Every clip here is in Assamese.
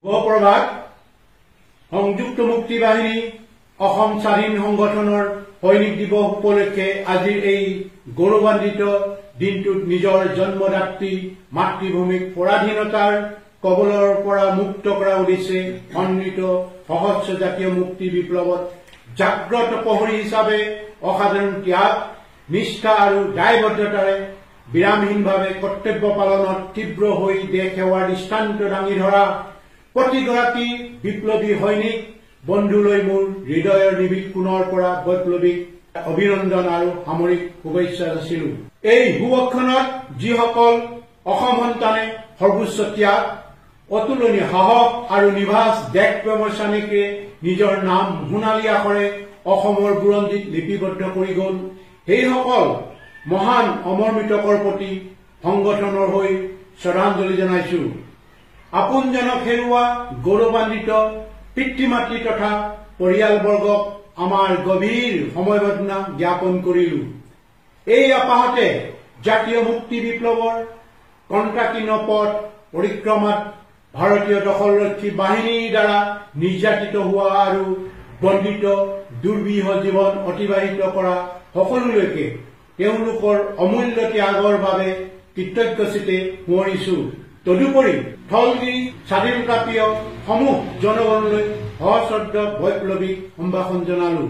সুপ্ৰভাত সংযুক্ত মুক্তি বাহিনী অসম স্বাধীন সংগঠনৰ সৈনিক দিৱস উপলক্ষে আজিৰ এই গৌৰৱান্বিত দিনটোত নিজৰ জন্মদাত্ৰী মাতৃভূমিক পৰাধীনতাৰ কবলৰ পৰা মুক্ত কৰা উদ্দেশ্যে সন্মিলিত সশস্ত্ৰ জাতীয় মুক্তি বিপ্লৱত জাগ্ৰত প্ৰহৰী হিচাপে অসাধাৰণ ত্যাগ নিষ্ঠা আৰু দায়বদ্ধতাৰে বিৰামহীনভাৱে কৰ্তব্য পালনত তীব্ৰ হৈ দেশ সেৱাৰ দৃষ্টান্ত দাঙি ধৰা প্ৰতিগৰাকী বিপ্লৱী সৈনিক বন্ধুলৈ মোৰ হৃদয়ৰ নিবিড় কোণৰ পৰা বৈপ্লৱিক অভিনন্দন আৰু সামৰিক শুভেচ্ছা যাচিলো। এই শুভক্ষণত যিসকল অসম সন্তানে সৰ্বোচ্চ ত্যাগ অতুলনীয় সাহস আৰু নিভাজ দেশ প্ৰেমৰ চানেকে নিজৰ নাম সোণালী আখৰে অসমৰ বুৰঞ্জীত লিপিবদ্ধ কৰি গল, সেইসকল মহান অমৰ মৃতকৰ প্ৰতি সংগঠনৰ হৈ শ্ৰদ্ধাঞ্জলি জনাইছো। আপোনজনক হেৰুৱা গৌৰৱান্বিত পিতৃ মাতৃ তথা পৰিয়ালবৰ্গক আমাৰ গভীৰ সমবেদনা জ্ঞাপন কৰিলো। এই আপাহতে জাতীয় মুক্তি বিপ্লৱৰ কণ্টাকীৰ্ণ পথ পৰিক্ৰমাত ভাৰতীয় দখলৰক্ষী বাহিনীৰ দ্বাৰা নিৰ্যাতিত হোৱা আৰু বন্দিত দুৰ্বিহ জীৱন অতিবাহিত কৰা সকলোলৈকে তেওঁলোকৰ অমূল্য ত্যাগৰ বাবে কৃতজ্ঞচিতে সোঁৱৰিছো। তদুপৰি স্থলগিৰি স্বাধীনতাপ্ৰিয় সমূহ জনগণলৈ সশ্ৰদ্ধ বৈপ্লৱিক সম্ভাষণ জনালো।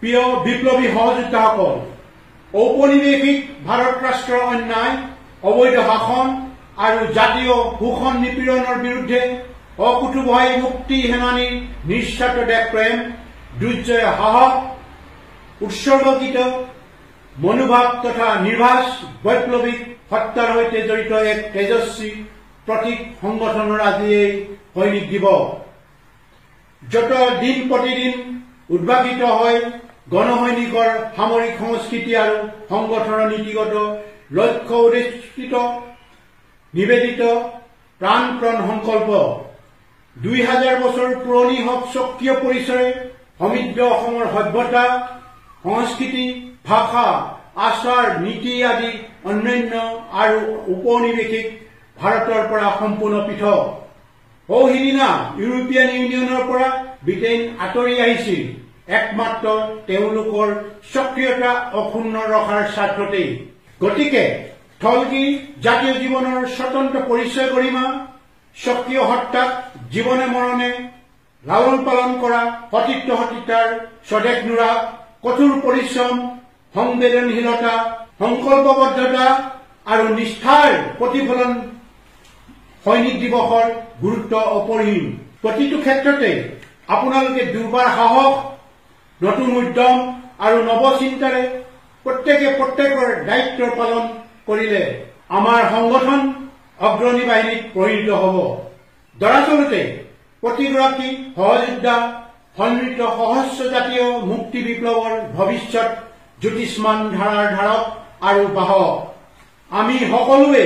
প্ৰিয় বিপ্লৱী সহযোদ্ধাসকল, ঔপনিৱেশিক ভাৰত ৰাষ্ট্ৰৰ অন্যায় অবৈধ শাসন আৰু জাতীয় শোষণ নিপীড়নৰ বিৰুদ্ধে অকুতুভয় মুক্তি সেনানীৰ নিস্বাৰ্থ দেশপ্ৰেম দুৰ্জয় সাহস উৎসৰ্গীত মনোভাৱ তথা নিৰ্ভাস বৈপ্লৱিক সত্তাৰ সৈতে জড়িত এক তেজস্বী প্ৰতীক সংগঠনৰ আজি এই সৈনিক দিৱস, যত দিন প্ৰতিদিন উদ্ভাসিত হয় গণসৈনিকৰ সামৰিক সংস্কৃতি আৰু সংগঠনৰ নীতিগত লক্ষ্য উদ্দেশিত নিবেদিত প্ৰাণপ্ৰণ সংকল্প। 2000 বছৰ পুৰণি হওক স্বকীয় পৰিচয় সমৃদ্ধ অসমৰ সভ্যতা সংস্কৃতি ভাষা আচাৰ নীতি আদি অন্যান্য আৰু উপনিৱেশিক ভাৰতৰ পৰা সম্পূৰ্ণ পৃথক। সিদিনা ইউৰোপীয়ান ইউনিয়নৰ পৰা ব্ৰিটেইন আঁতৰি আহিছিল একমাত্ৰ তেওঁলোকৰ সক্ৰিয়তা অক্ষুণ্ণ ৰখাৰ স্বাৰ্থতেই। গতিকে স্থলগিৰি জাতীয় জীৱনৰ স্বতন্ত্ৰ পৰিচয় গৰিমা সক্ৰিয় সত্তাক জীৱনে মৰণে লালন পালন কৰা সতীৰ্থ সতীতাৰ স্বদেশ নুৰাগ কঠোৰ পৰিশ্ৰম সংবেদনশীলতা সংকল্পবদ্ধতা আৰু নিষ্ঠাৰ প্ৰতিফলন সৈনিক দিৱসৰ গুৰুত্ব অপৰিসীম। প্ৰতিটো ক্ষেত্ৰতে আপোনালোকে দুৰ্বাৰ সাহস নতুন উদ্যম আৰু নৱচিন্তাৰে প্ৰত্যেকৰ দায়িত্ব পালন কৰিলে আমাৰ সংগঠন অগ্ৰণী বাহিনীত পৰিণত হ'ব। দৰাচলতে প্ৰতিগৰাকী সহযোদ্ধা সন্মিলিত সশস্ত্ৰ জাতীয় মুক্তি বিপ্লৱৰ ভৱিষ্যত জ্যোতিষ্মান ধাৰাৰ ধাৰক আৰু বাহক। আমি সকলোৱে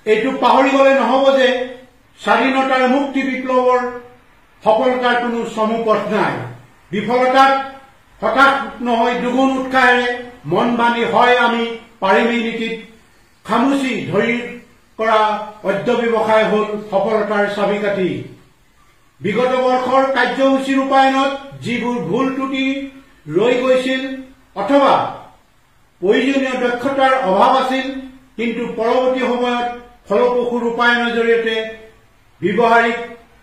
এইটো পাহৰি গলে নহব যে স্বাধীনতাৰ মুক্তি বিপ্লৱৰ সফলতাৰ কোনো চমু পথ নাই। বিফলতাত হতাশ নহয় দুগুণ উৎসাহেৰে মন বান্ধি হয় আমি পাৰিমেই নীতিত খামুচি ধৰি কৰা অধ্যৱসায় হল সফলতাৰ চাবিকাঠি। বিগত বৰ্ষৰ কাৰ্যসূচী ৰূপায়ণত যিবোৰ ভুল ত্ৰুটি ৰৈ গৈছিল অথবা প্ৰয়োজনীয় দক্ষতাৰ অভাৱ আছিল, কিন্তু পৰৱৰ্তী সময়ত ফলপ্ৰসূ ৰূপায়ণৰ জৰিয়তে ব্যৱহাৰিক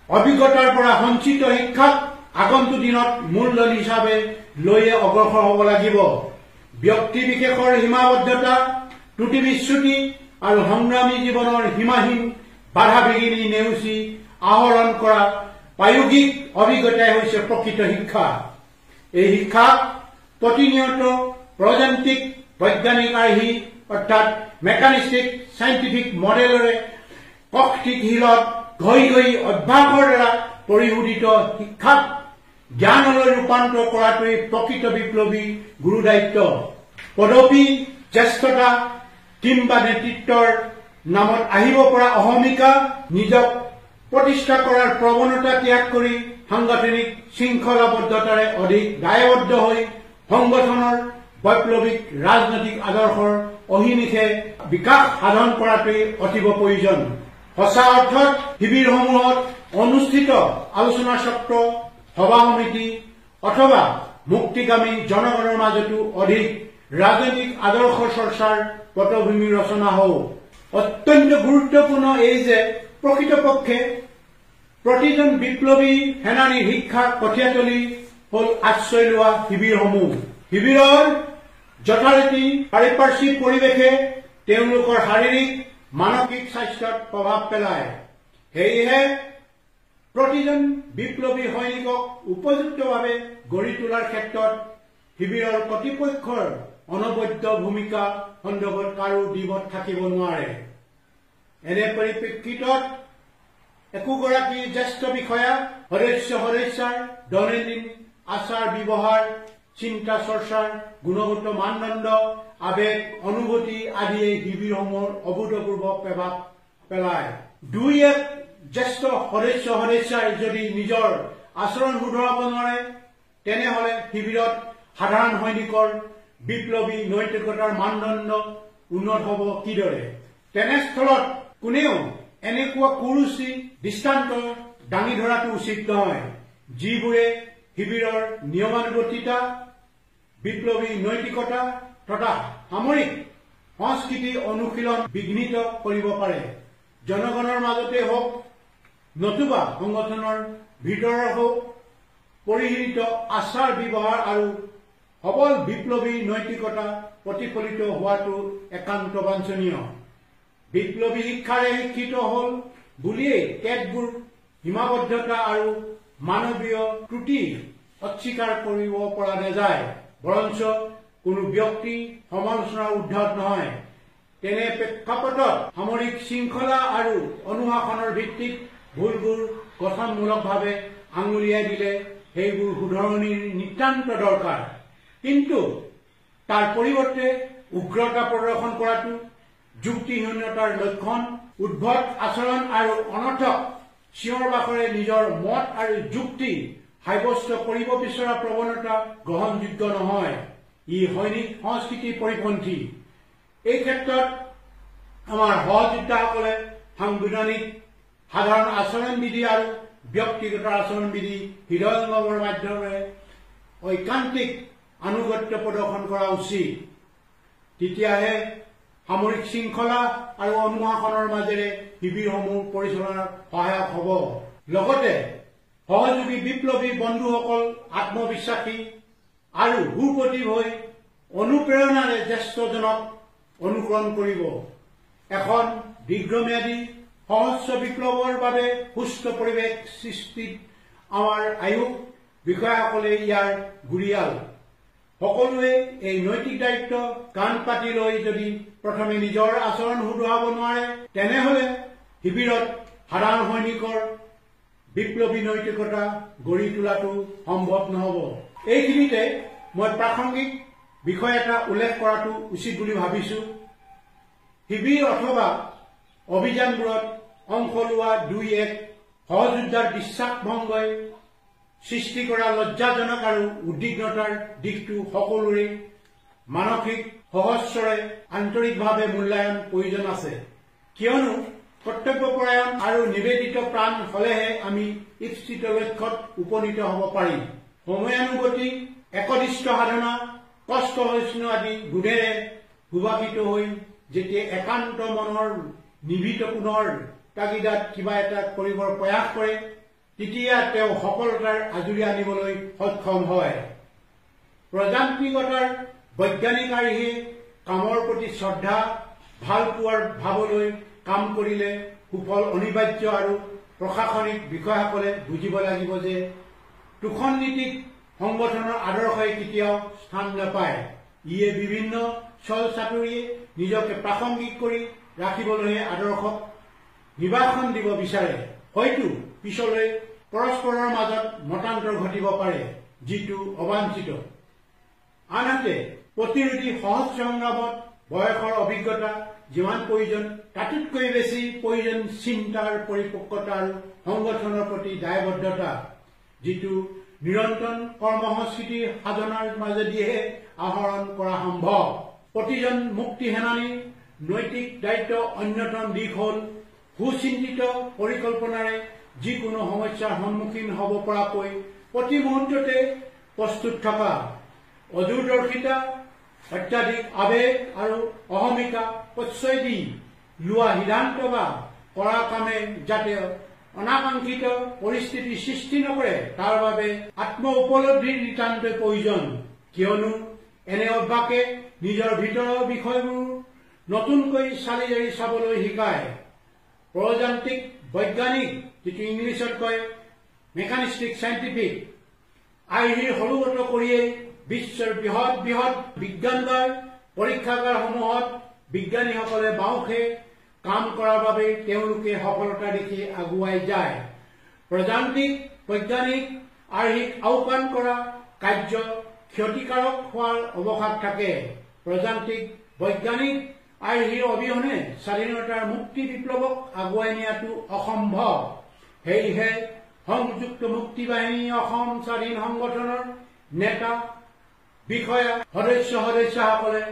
অভিজ্ঞতাৰ পৰা সঞ্চিত শিক্ষাক আগন্তুক দিনত মূলধন হিচাপে লৈ অগ্ৰসৰ হ'ব লাগিব। ব্যক্তি বিশেষৰ সীমাবদ্ধতা ত্ৰুটি বিচ্যুতি আৰু সংগ্ৰামী জীৱনৰ সীমাহীন বাধা বিঘিনি নেওচি আহৰণ কৰা প্ৰায়োগিক অভিজ্ঞতাই হৈছে প্ৰকৃত শিক্ষা। এই শিক্ষাক প্ৰতিনিয়ত প্ৰযান্ত্ৰিক বৈজ্ঞানিক আৰ্হি অৰ্থাৎ মেকানিষ্টিক চাইণ্টিফিক মডেলৰে কৌশিকশীলত ঘঁহি অভ্যাসৰ দ্বাৰা পৰিশোধিত শিক্ষাক জ্ঞানলৈ ৰূপান্তৰ কৰাটোৱেই প্ৰকৃত বিপ্লৱী গুৰু দায়িত্ব। পদবী জ্যেষ্ঠতা কিংবা নেতৃত্বৰ নামত আহিব পৰা অহমিকা নিজক প্ৰতিষ্ঠা কৰাৰ প্ৰৱণতা ত্যাগ কৰি সাংগঠনিক শৃংখলাবদ্ধতাৰে অধিক দায়বদ্ধ হৈ সংগঠনৰ বৈপ্লৱিক ৰাজনৈতিক আদৰ্শৰ অহিনিশে বিকাশ সাধন কৰাটোৱেই অতীৱ প্ৰয়োজন। সঁচা অৰ্থত শিবিৰসমূহত অনুষ্ঠিত আলোচনা চক্ৰ সভা সমিতি অথবা মুক্তিকামী জনগণৰ মাজতো অধিক ৰাজনৈতিক আদৰ্শ চৰ্চাৰ পটভূমি ৰচনা হও। অত্যন্ত গুৰুত্বপূৰ্ণ এই যে প্ৰকৃতপক্ষে প্ৰতিজন বিপ্লৱী সেনানীৰ শিক্ষাৰ কঠীয়াতলী হল আশ্ৰয় লোৱা শিবিৰসমূহ। শিবিৰৰ যথাৰীতি পাৰিপাৰ্শ্বিক পৰিৱেশে তেওঁলোকৰ শাৰীৰিক মানসিক স্বাস্থ্যত প্ৰভাৱ পেলায়। সেয়েহে প্ৰতিজন বিপ্লৱী সৈনিকক উপযুক্তভাৱে গঢ়ি তোলাৰ ক্ষেত্ৰত শিবিৰৰ কৰ্তৃপক্ষৰ অনবদ্য ভূমিকা সন্দৰ্ভত কাৰো দ্বিমত থাকিব নোৱাৰে। এনে পৰিপ্ৰেক্ষিতত একোগৰাকী জ্যেষ্ঠ বিষয়া সদস্যাৰ দৈনন্দিন আচাৰ ব্যৱহাৰ, চিন্তা চৰ্চাৰ গুণগত মানদণ্ড, আবেগ অনুভূতি আদিয়ে শিবিৰসমূহৰ অভূতপূৰ্ব প্ৰভাৱ পেলায়। দুই এক জ্যেষ্ঠ সদস্যাই যদি নিজৰ আচৰণ শুধৰাব নোৱাৰে তেনেহলে শিবিৰত সাধাৰণ সৈনিকৰ বিপ্লৱী নৈতিকতাৰ মানদণ্ড উন্নত হব কিদৰে? তেনেস্থলত কোনেও এনেকুৱা কুৰুচি দৃষ্টান্ত দাঙি ধৰাটো উচিত নহয় যিবোৰে শিবিৰৰ নিয়মানুৱৰ্তিতা, বিপ্লৱী নৈতিকতা তথা সামৰিক সংস্কৃতি অনুশীলন বিঘ্নিত কৰিব পাৰে। জনগণৰ মাজতে হওক নতুবা সংগঠনৰ ভিতৰৰ হওক পৰিশীলিত আচাৰ ব্যৱহাৰ আৰু সবল বিপ্লৱী নৈতিকতা প্ৰতিফলিত হোৱাটো একান্ত বাঞ্ছনীয়। বিপ্লৱী শিক্ষাৰে শিক্ষিত হল বুলিয়েই কেতবোৰ সীমাবদ্ধতা আৰু মানৱীয় ত্ৰুটি অস্বীকাৰ কৰিব পৰা নাযায়, বৰঞ্চ কোনো ব্যক্তি সমালোচনাৰ উৰ্ধত নহয়। তেনে প্ৰেক্ষাপটত সামৰিক শৃংখলা আৰু অনুশাসনৰ ভিত্তিত ভুলবোৰ গঠনমূলকভাৱে আঙুলিয়াই দিলে সেইবোৰ শুধৰণিৰ নিতান্ত দৰকাৰ। কিন্তু তাৰ পৰিৱৰ্তে উগ্ৰতা প্ৰদৰ্শন কৰাটো যুক্তিহীনতাৰ লক্ষণ। উদ্ভট আচৰণ আৰু অনৰ্থক চিঞৰ বাখৰে নিজৰ মত আৰু যুক্তি সাব্যস্ত কৰিব বিচৰা প্ৰৱণতা গ্ৰহণযোগ্য নহয়। ই সৈনিক সংস্কৃতিৰ পৰিপন্থী। এই ক্ষেত্ৰত আমাৰ সহযোদ্ধাসকলে সাংবিধানিক সাধাৰণ আচৰণবিধি আৰু ব্যক্তিগত আচৰণবিধি হৃদয়ংগমৰ মাধ্যমেৰে ঐকান্তিক আনুগত্য প্ৰদৰ্শন কৰা উচিত। তেতিয়াহে সামৰিক শৃংখলা আৰু অনুশাসনৰ মাজেৰে শিবিৰসমূহ পৰিচালনাৰ সহায়ক হ'ব। লগতে সহযোগী বিপ্লৱী বন্ধুসকল আত্মবিশ্বাসী আৰু সুপ্ৰতিভ হৈ অনুপ্ৰেৰণাৰে জ্যেষ্ঠজনক অনুসৰণ কৰিব। এখন দীৰ্ঘম্যাদী সহস্ৰ বিপ্লৱৰ বাবে সুস্থ পৰিৱেশ সৃষ্টিত আমাৰ আয়োগ বিষয়াসকলে ইয়াৰ গুৰিয়াল। সকলোৱে এই নৈতিক দায়িত্ব কাণ পাতি লৈ যদি প্ৰথমে নিজৰ আচৰণ শুধৰাব নোৱাৰে তেনেহলে শিবিৰত সাধাৰণ সৈনিকৰ বিপ্লৱী নৈতিকতা গঢ়ি তোলাটো সম্ভৱ নহব। এইখিনিতে মই প্ৰাসংগিক বিষয় এটা উল্লেখ কৰাটো উচিত বুলি ভাবিছো। শিবিৰ অথবা অভিযানবোৰত অংশ লোৱা দুই এক সহযোদ্ধাৰ বিশ্বাস ভংগই সৃষ্টি কৰা লজ্জাজনক আৰু উদ্বিগ্নতাৰ দিশটো সকলোৰে মানসিক সহস্ৰৰে আন্তৰিকভাৱে মূল্যায়ন প্ৰয়োজন আছে। কিয়নো কৰ্তব্যপৰায়ণ আৰু নিবেদিত প্ৰাণ হলেহে আমি ইপ্সিত লক্ষ্যত উপনীত হ'ব পাৰিম। সময়ানুগতি, একনিষ্ঠ সাধনা, কষ্ট সহিষ্ণু আদি গুণেৰে সুভাষিত হৈ যেতিয়া একান্ত মনৰ নিভৃত পুনৰ তাগিদাত কিবা এটা কৰিবৰ প্ৰয়াস কৰে তেতিয়া তেওঁ সফলতাৰ আজুৰি আনিবলৈ সক্ষম হয়। প্ৰজান্তিকতাৰ বৈজ্ঞানিক আৰ্হিয়ে কামৰ প্ৰতি শ্ৰদ্ধা, ভাল পোৱাৰ ভাৱলৈ কাম কৰিলে সুফল অনিবাৰ্য আৰু প্ৰশাসনিক বিষয়াসকলে বুজিব লাগিব যে তোষণ নীতিত সংগঠনৰ আদৰ্শই কেতিয়াও স্থান নাপায়। ইয়ে বিভিন্ন ছল চাতুৰিয়ে নিজকে প্ৰাসংগিক কৰি ৰাখিবলৈহে আদৰ্শক নিবাসন দিব বিচাৰে। হয়তো পিছলৈ পৰস্পৰৰ মাজত মতান্তৰ ঘটিব পাৰে যিটো অবাঞ্ছিত। আনহাতে প্ৰতিৰোধী সহজ সংগ্ৰামত বয়সৰ অভিজ্ঞতা যিমান প্ৰয়োজন তাতোতকৈ বেছি প্ৰয়োজন চিন্তাৰ পৰিপক্কতা আৰু সংগঠনৰ প্ৰতি দায়বদ্ধতা, যিটো নিৰন্তৰ কৰ্মসংস্কৃতিৰ সাধনাৰ মাজেদিহে আহৰণ কৰা সম্ভৱ। প্ৰতিজন মুক্তি সেনানীৰ নৈতিক দায়িত্ব অন্যতম দিশ হল সুচিন্তিত পৰিকল্পনাৰে যিকোনো সমস্যাৰ সন্মুখীন হ'ব পৰাকৈ প্ৰতি মুহূৰ্ততে প্ৰস্তুত থকা, অদূৰদৰ্শিতা, অত্যাধিক আবেগ আৰু অহমিকা প্ৰশ্ৰয় দি লোৱা সিদ্ধান্ত বা কৰা কামে যাতে অনাকাংক্ষিত পৰিস্থিতি সৃষ্টি নকৰে তাৰ বাবে আত্ম উপলব্ধিৰ নিতান্তই প্ৰয়োজন। কিয়নো এনে অভ্যাসে নিজৰ ভিতৰৰ বিষয়বোৰ নতুনকৈ চালি জাৰি চাবলৈ শিকায়। প্ৰযান্ত্ৰিক বৈজ্ঞানিক, যিটো ইংলিছত কয় মেকানিষ্টিক চাইণ্টিফিক, আৰ্হিৰ হলুগত কৰিয়েই বিশ্বৰ বৃহৎ বৃহৎ বিজ্ঞানগাৰ পৰীক্ষাগাৰসমূহত বিজ্ঞানীসকলে বাওঁখে কাম কৰাৰ বাবে তেওঁলোকে সফলতা দেখি আগুৱাই যায়। প্ৰযান্ত্ৰিক বৈজ্ঞানিক আৰ্হিক আওকাণ কৰা কাৰ্য ক্ষতিকাৰক হোৱাৰ অৱকাশ থাকে। প্ৰযান্ত্ৰিক বৈজ্ঞানিক আৰ্হিৰ অবিহনে স্বাধীনতাৰ মুক্তি বিপ্লৱক আগুৱাই নিয়াটো অসম্ভৱ। সেয়েহে সংযুক্ত মুক্তি বাহিনী অসম স্বাধীন সংগঠনৰ নেতা, বিষয়া, সদস্যসকলে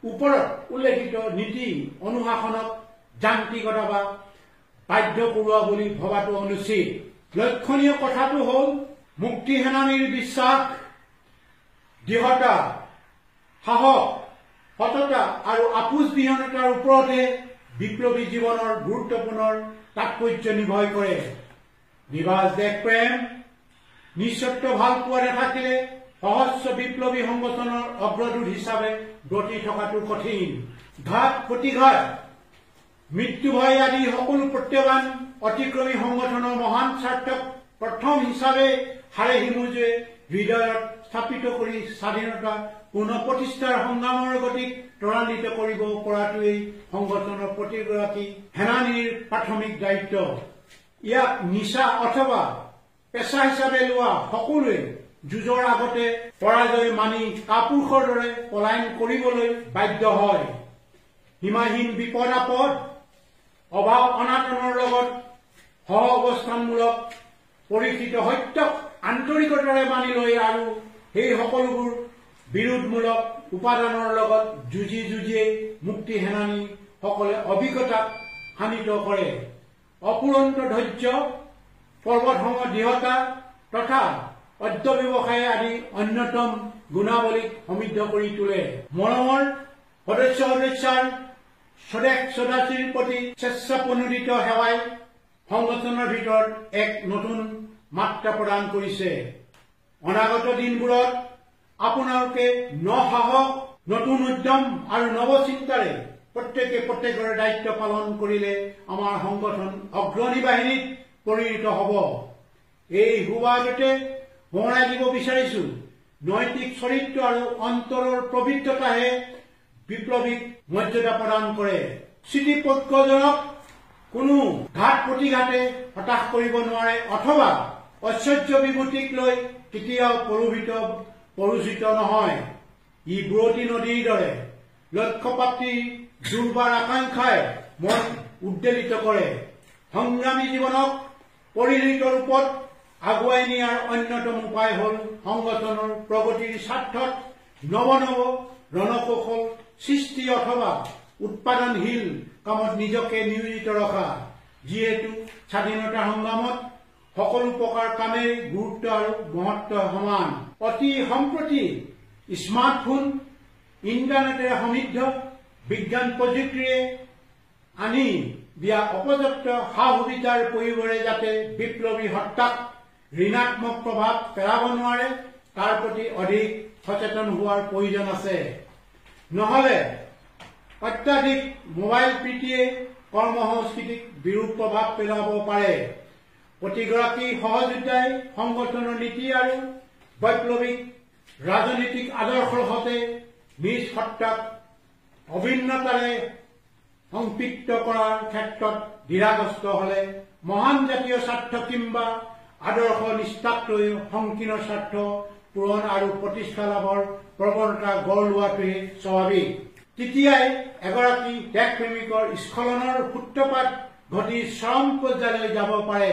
ওপৰত উল্লেখিত নীতি অনুশাসনক যান্ত্ৰিকতা বা বাধ্য কৰোৱা বুলি ভবাটো অনুচিত। লক্ষণীয় কথাটো হ'ল মুক্তি সেনানীৰ বিশ্বাস, দৃঢ়তা, সাহস, সততা আৰু আপোচবিহীনতাৰ ওপৰতে বিপ্লৱী জীৱনৰ গুৰুত্বপূৰ্ণ তাৎপৰ্য নিৰ্ভৰ কৰে। নিভাজ দেশপ্ৰেম, নিঃস্বাৰ্থ ভাল পোৱা নাথাকিলে সহস্ৰ বিপ্লৱী সংগঠনৰ অগ্ৰদূত হিচাপে ব্ৰতি থকাটো কঠিন। ঘাত প্ৰতিঘাত, মৃত্যু ভয় আদি সকলো প্ৰত্যাহ্বান অতিক্ৰমী সংগঠনৰ মহান স্বাৰ্থক প্ৰথম হিচাপে হাড়ে হিমুজে হৃদয়ত স্থাপিত কৰি স্বাধীনতা পুনঃপ্ৰতিষ্ঠাৰ সংগ্ৰামৰ গতিক ত্বৰান্বিত কৰিব পৰাটোৱেই সংগঠনৰ প্ৰতিগৰাকী সেনানীৰ প্ৰাথমিক দায়িত্ব। ইয়াক নিচা অথবা পেছা হিচাপে লোৱা সকলোৱে যুঁজৰ আগতে পৰাজয় মানি কাপুৰুষৰ দৰে পলায়ন কৰিবলৈ বাধ্য হয়। সীমাহীন বিপদ আপদ, অভাৱ অনাটনৰ লগত সহ অৱস্থানমূলক পৰীক্ষিত সত্যক আন্তৰিকতাৰে মানি লৈ আৰু সেই সকলোবোৰ বিৰোধমূলক উপাদানৰ লগত যুঁজি যুঁজিয়েই মুক্তি সেনানীসকলে অভিজ্ঞতাক শানিত কৰে। অপুৰন্ত ধৈৰ্য, পৰ্বতসম দৃঢ়তা তথা অধ্যৱসায় আদি অন্যতম গুণাৱলীক সমৃদ্ধ কৰি তোলে। মৰমৰ সদস্যাৰ স্বদেশ স্বদাচীৰ প্ৰতি স্বেচ্ছাপ্ৰণোদিত সেৱাই সংগঠনৰ ভিতৰত এক নতুন মাত্ৰা প্ৰদান কৰিছে। অনাগত দিনবোৰত আপোনালোকে নসাহস, নতুন উদ্যম আৰু নৱচিন্তাৰে প্ৰত্যেকে প্ৰত্যেকৰ দায়িত্ব পালন কৰিলে আমাৰ সংগঠন অগ্ৰণী বাহিনীত পৰিণত হ'ব। এই সুবাদতে সোঁৱৰাই দিব বিচাৰিছো, নৈতিক চৰিত্ৰ আৰু অন্তৰৰ পবিত্ৰতাহে বিপ্লৱীক মৰ্যাদা প্ৰদান কৰে। স্থিতিপক্ষজনক কোনো ঘাত প্ৰতিঘাতে হতাশ কৰিব নোৱাৰে অথবা ঐশ্বৰ্য বিভূতিক লৈ কেতিয়াও পৰোচিত নহয়। ই বুৰতী নদীৰ দৰে লক্ষ্যপ্ৰাপ্তিৰ দুৰ্বাৰ আকাংক্ষাই মন উদ্বেলিত কৰে। সংগ্ৰামী জীৱনক পৰিণত ৰূপত আগুৱাই নিয়াৰ অন্যতম উপায় হ'ল সংগঠনৰ প্ৰগতিৰ স্বাৰ্থত নৱ নৱ ৰণকৌশল সৃষ্টি অথবা উৎপাদনশীল কামত নিজকে নিয়োজিত ৰখা। যিহেতু স্বাধীনতা সংগ্ৰামত সকলো প্ৰকাৰ কামেই গুৰুত্ব আৰু মহত্ব সমান। অতি সম্প্ৰতি স্মাৰ্টফোন, ইণ্টাৰনেটেৰে সমৃদ্ধ বিজ্ঞান প্ৰযুক্তিৰে আনি দিয়া অপৰ্যাপ্ত সা সুবিধাৰ প্ৰয়োগেৰে যাতে বিপ্লৱী সত্তাক ঋণাত্মক প্ৰভাৱ পেলাব নোৱাৰে তাৰ প্ৰতি অধিক সচেতন হোৱাৰ প্ৰয়োজন আছে। নহলে অত্যাধিক মোবাইল প্ৰীতিয়ে কৰ্ম সংস্কৃতিক বিৰূপ প্ৰভাৱ পেলাব পাৰে। প্ৰতিগৰাকী সহযোদ্ধাই সংগঠনৰ নীতি আৰু বৈপ্লৱিক ৰাজনৈতিক আদৰ্শৰ সৈতে নিজ সত্তাক অভিন্নতাৰে সম্পৃক্ত কৰাৰ ক্ষেত্ৰত দ্বিধাগ্ৰস্ত হলে মহান জাতীয় স্বাৰ্থ কিংবা আদৰ্শ নিষ্ঠাতকৈ সংকীৰ্ণ স্বাৰ্থ পূৰণ আৰু প্ৰতিষ্ঠা লাভৰ প্ৰৱণতা গঢ় লোৱাটোহে স্বাভাৱিক। তেতিয়াই এগৰাকী দেশপ্ৰেমিকৰ স্খলনৰ সূত্ৰপাত ঘটি চৰম পৰ্যায়লৈ যাব পাৰে।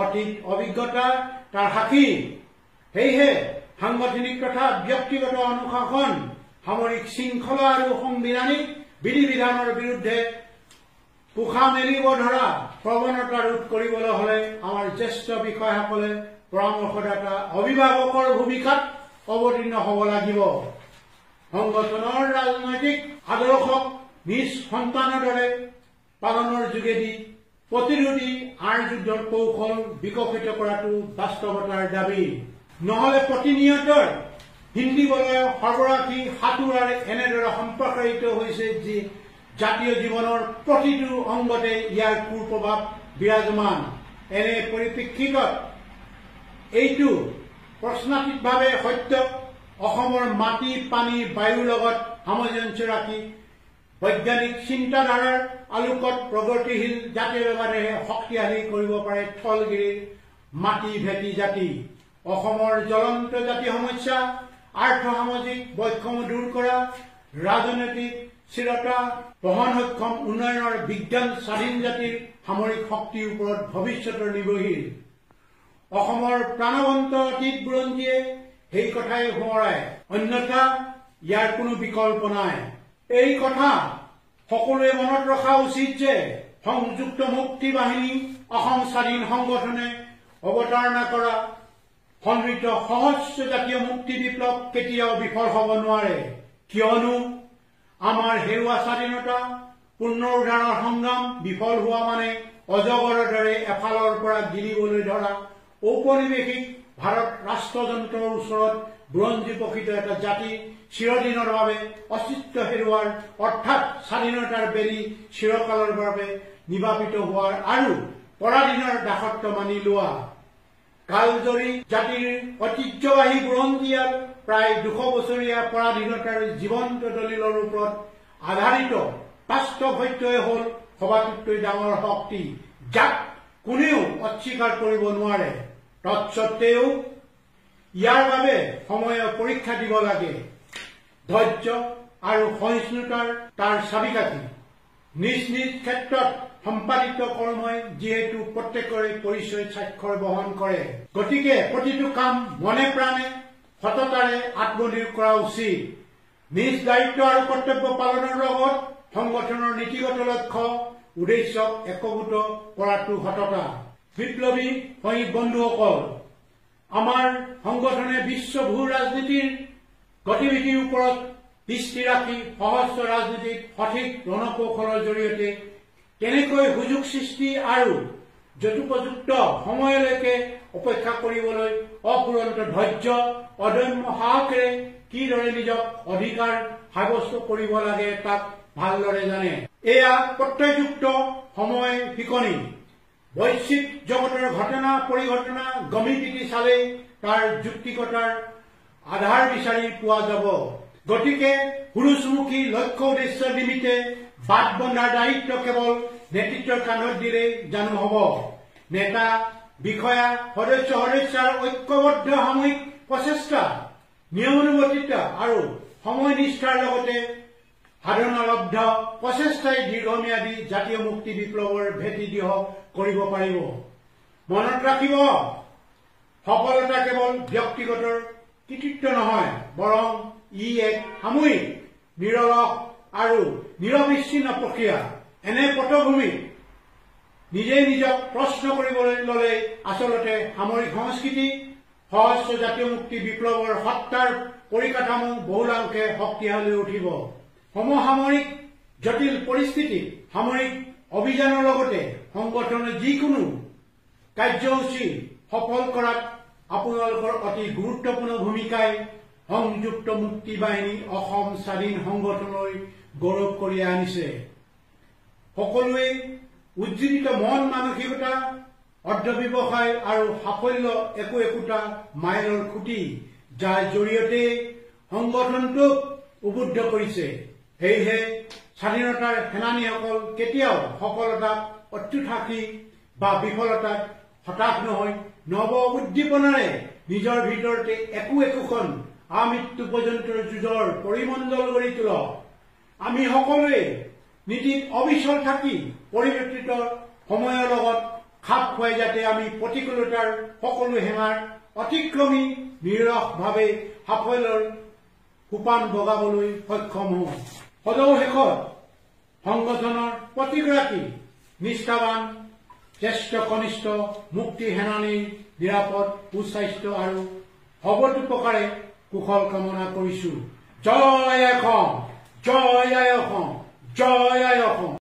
অতীত অভিজ্ঞতা তাৰ সাক্ষী। সেয়েহে সাংগঠনিক তথা ব্যক্তিগত অনুশাসন, সামৰিক শৃংখলা আৰু সাংবিধানিক বিধি বিধানৰ বিৰুদ্ধে পোখা মেলিব ধৰা প্ৰৱণতা ৰোধ কৰিবলৈ হলে আমাৰ জ্যেষ্ঠ বিষয়াসকলে পৰামৰ্শদাতা অভিভাৱকৰ ভূমিকাত অৱতীৰ্ণ হ'ব লাগিব। সংগঠনৰ ৰাজনৈতিক আদৰ্শক নিজ সন্তানৰ দৰে পালনৰ যোগেদি প্ৰতিৰোধী আঁৰ যুদ্ধৰ কৌশল বিকশিত কৰাটো বাস্তৱতাৰ দাবী। নহলে প্ৰতিনিয়তৰ হিন্দী বলয় সৰ্বৰাশী সাঁতোৰাৰে এনেদৰে সম্প্ৰসাৰিত হৈছে যে জাতীয় জীৱনৰ প্ৰতিটো অংগতে ইয়াৰ কুপ্ৰভাৱ বিৰাজমান। এনে পৰিপ্ৰেক্ষিতত এইটো প্ৰশ্নাতীতভাৱে সত্য, অসমৰ মাটি পানী বায়ুৰ লগত সামঞ্জস্য ৰাখি বৈজ্ঞানিক চিন্তাধাৰাৰ আলোকত প্ৰগতিশীল জাতীয় ব্যৱধানেহে শক্তিশালী কৰিব পাৰে থলগিৰিৰ মাটি ভেটি জাতি। অসমৰ জ্বলন্ত জাতীয় সমস্যা আৰ্থ সামাজিক বৈষম্য দূৰ কৰা, ৰাজনৈতিক স্থিৰতা, বহন সক্ষম উন্নয়নৰ বিজ্ঞান স্বাধীন জাতিৰ সামৰিক শক্তিৰ ওপৰত ভৱিষ্যতৰ নিৰ্ভৰশীল। অসমৰ প্ৰাণৱন্ত অতীত বুৰঞ্জীয়ে সেই কথাই সোঁৱৰায়, অন্যথা ইয়াৰ কোনো বিকল্প নাই। এই কথা সকলোৱে মনত ৰখা উচিত যে সংযুক্ত মুক্তি বাহিনী অসম স্বাধীন সংগঠনে অৱতাৰণা কৰা সমৃদ্ধ সহস্ৰ জাতীয় মুক্তি বিপ্লৱ কেতিয়াও বিফল হ'ব নোৱাৰে। কিয়নো আমাৰ হেৰুৱা স্বাধীনতা পুনৰুদ্ধাৰৰ সংগ্ৰাম বিফল হোৱা মানে অজগৰৰ দৰে এফালৰ পৰা গিলিবলৈ ধৰা ঔপনিৱেশিক ভাৰত ৰাষ্ট্ৰযন্ত্ৰৰ ওচৰত বুৰঞ্জী প্ৰকৃত এটা জাতি চিৰদিনৰ বাবে অস্তিত্ব হেৰুৱাৰ অৰ্থাৎ স্বাধীনতাৰ বেলি চিৰকালৰ বাবে নিবাপিত হোৱাৰ আৰু পৰাধীনৰ দাসত্ব মানি লোৱা। কালজয়ী জাতিৰ ঐতিহ্যবাহী বুৰঞ্জীয়াত প্ৰায় 200 বছৰীয়া পৰাধীনতাৰ জীৱন্ত দলিলৰ ওপৰত আধাৰিত বাস্তৱ সত্যই হ'ল সবাতোকৈ ডাঙৰ শক্তি, যাক কোনেও অস্বীকাৰ কৰিব নোৱাৰে। তৎসত্বেও ইয়াৰ বাবে সময়ৰ পৰীক্ষা দিব লাগে। ধৈৰ্য আৰু সহিষ্ণুতাৰ তাৰ চাবিকাঠি। নিজ নিজ ক্ষেত্ৰত সম্পাদিত কৰ্মই যিহেতু প্ৰত্যেকৰে পৰিচয় স্বাক্ষৰ বহন কৰে, গতিকে প্ৰতিটো কাম মনে প্ৰাণে সততাৰে আত্মনিয়োগ কৰা উচিত। নিজ দায়িত্ব আৰু কৰ্তব্য পালনৰ লগত সংগঠনৰ নীতিগত লক্ষ্য উদ্দেশ্যক একভূত কৰাটো সততা। বিপ্লৱী সৈনিক বন্ধুসকল, আমাৰ সংগঠনে বিশ্ব ভূ ৰাজনীতিৰ গতিবিধিৰ ওপৰত দৃষ্টি ৰাখি সহস্ৰ ৰাজনীতিত সঠিক ৰণকৌশলৰ জৰিয়তে কেনেকৈ সুযোগ সৃষ্টি আৰু যথোপযুক্ত সময়লৈকে অপেক্ষা কৰিবলৈ অফুৰন্ত ধৈৰ্য অদম্য সাহসেৰে কিদৰে নিজক অধিকাৰ সাব্যস্ত কৰিব লাগে তাক ভালদৰে জানে। এয়া প্ৰত্যয়যুক্ত সময় শিকনি। বৈশ্বিক জগতৰ ঘটনা পৰিঘটনা গমিপিটি চালেই তাৰ যুক্তিকতাৰ আধাৰ বিচাৰি পোৱা যাব। গতিকে হুৰুচমুখী লক্ষ্য উদ্দেশ্য নিমিত্তে বাট বন্ধাৰ দায়িত্ব কেৱল নেতৃত্বৰ কান্ধত দিলেই জানো হ'ব। নেতা বিষয়া সদস্যাৰ ঐক্যবদ্ধ সামূহিক প্ৰচেষ্টা, নিয়মানুৱৰ্তিতা আৰু সময়নিষ্ঠাৰ লগতে সাধনালব্ধ প্ৰচেষ্টাই দীৰ্ঘম্যাদী জাতীয় মুক্তি বিপ্লৱৰ ভেটি দৃঢ় কৰিব পাৰিব। মনত ৰাখিব, সফলতা কেৱল ব্যক্তিগত কৃতিত্ব নহয়, বৰং ই এক সামূহিক নিৰলস আৰু নিৰবিচ্ছিন্ন প্ৰক্ৰিয়া। এনে পটভূমিত নিজে নিজক প্ৰশ্ন কৰিবলৈ ললে আচলতে সামৰিক সংস্কৃতি সহস্ৰ জাতীয় মুক্তি বিপ্লৱৰ সত্তাৰ পৰিকাঠামো বহুলাংশে শক্তিশালী উঠিব। সমসামৰিক জটিল পৰিস্থিতিত সামৰিক অভিযানৰ লগতে সংগঠনৰ যিকোনো কাৰ্যসূচী সফল কৰাত আপোনালোকৰ অতি গুৰুত্বপূৰ্ণ ভূমিকাই সংযুক্ত মুক্তি বাহিনী অসম স্বাধীন সংগঠনলৈ গৌৰৱ কৰি আনিছে। সকলোৱে উজ্জীৱিত মন মানসিকতা, অৰ্ধব্যৱসায় আৰু সাফল্য একো একোটা মাইলৰ খুঁটি, যাৰ জৰিয়তে সংগঠনটোক উদ্বুদ্ধ কৰিছে। সেয়েহে স্বাধীনতাৰ সেনানীসকল কেতিয়াও সফলতাত অত্যুৎসাহী বা বিফলতাত হতাশ নহয় নৱ উদ্দীপনাৰে নিজৰ ভিতৰতে একোখন আমৃত্যু পৰ্যন্তৰ যুঁজৰ পৰিমণ্ডল গঢ়ি তোলক। আমি সকলোৱে নীতিত অবিচল থাকি পৰিৱৰ্তিত সময়ৰ লগত খাপ খুৱাই যাতে আমি প্ৰতিকূলতাৰ সকলো হেঙাৰ অতিক্ৰমী নিৰলসভাৱে সাফল্যৰ সোপান বগাবলৈ সক্ষম হওঁ। সদৌ শেষত সংগঠনৰ প্ৰতিগৰাকী নিষ্ঠাবান জ্যেষ্ঠ কনিষ্ঠ মুক্তি সেনানীৰ নিৰাপদ সুস্বাস্থ্য আৰু সবটোপকাৰে কুশল কামনা কৰিছো। জয় অসম, জয় অসম, জয় অসম।